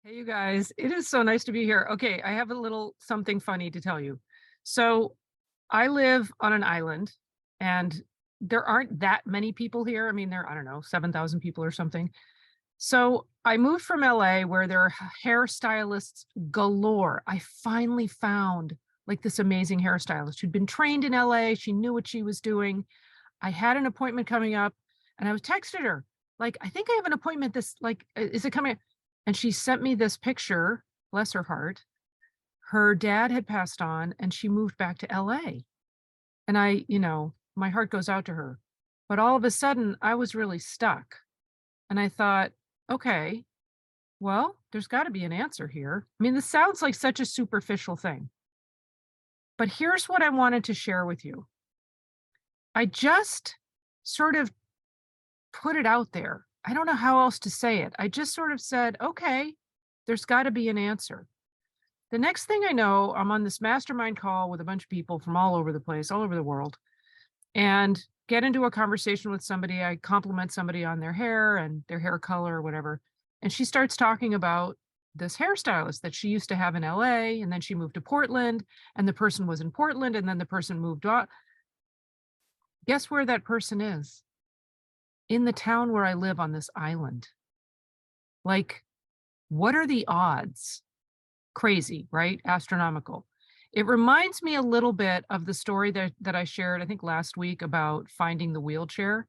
Hey, you guys, it is so nice to be here. Okay, I have a little something funny to tell you. So, I live on an island and there aren't that many people here. I mean, there, I don't know, 7,000 people or something. So, I moved from LA where there are hairstylists galore. I finally found like this amazing hairstylist who'd been trained in LA. She knew what she was doing. I had an appointment coming up and I was texted her, like, I think I have an appointment is it coming? And she sent me this picture, bless her heart. Her dad had passed on and she moved back to LA. And my heart goes out to her. But all of a sudden, I was really stuck. And I thought, okay, well, there's got to be an answer here. I mean, this sounds like such a superficial thing. But here's what I wanted to share with you. I just sort of put it out there. I don't know how else to say it. I just sort of said, okay, there's got to be an answer. The next thing I know, I'm on this mastermind call with a bunch of people from all over the place, all over the world, and get into a conversation with somebody. I compliment somebody on their hair and their hair color or whatever. And she starts talking about this hairstylist that she used to have in LA, and then she moved to Portland, and the person was in Portland, and then the person moved on. Guess where that person is? In the town where I live on this island. Like, what are the odds? Crazy, right? Astronomical. It reminds me a little bit of the story that I shared, I think last week, about finding the wheelchair.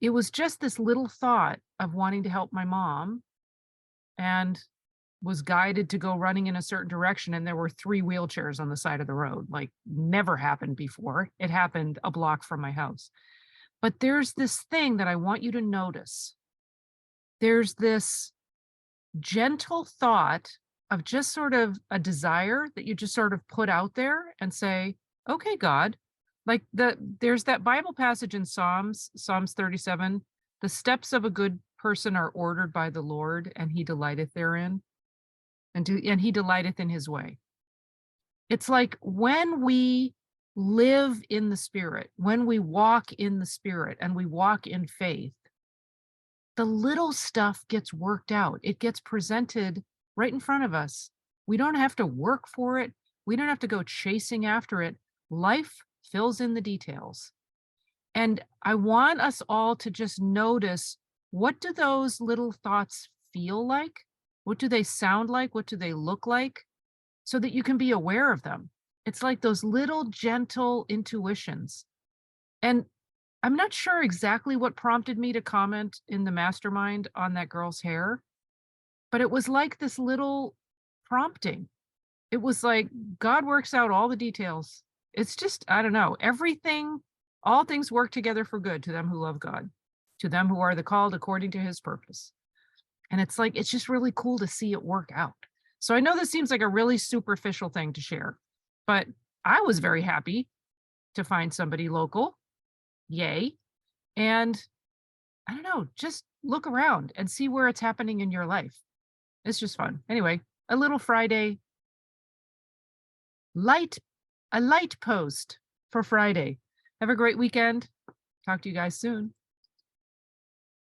It was just this little thought of wanting to help my mom and was guided to go running in a certain direction. And there were 3 wheelchairs on the side of the road, like never happened before. It happened a block from my house. But there's this thing that I want you to notice. There's this gentle thought of just sort of a desire that you just sort of put out there and say, okay, God, there's that Bible passage in Psalms 37, the steps of a good person are ordered by the Lord and he delighteth therein and he delighteth in his way. It's like when we live in the spirit, when we walk in the spirit and we walk in faith, the little stuff gets worked out. It gets presented right in front of us. We don't have to work for it. We don't have to go chasing after it. Life fills in the details. And I want us all to just notice, what do those little thoughts feel like? What do they sound like? What do they look like? So that you can be aware of them. It's like those little gentle intuitions. And I'm not sure exactly what prompted me to comment in the mastermind on that girl's hair, but it was like this little prompting. It was like God works out all the details. It's just, I don't know, all things work together for good to them who love God, to them who are the called according to his purpose. And it's like, it's just really cool to see it work out. So I know this seems like a really superficial thing to share, but I was very happy to find somebody local. Yay. And I don't know, just look around and see where it's happening in your life. It's just fun. Anyway, a little Friday light, a light post for Friday. Have a great weekend. Talk to you guys soon.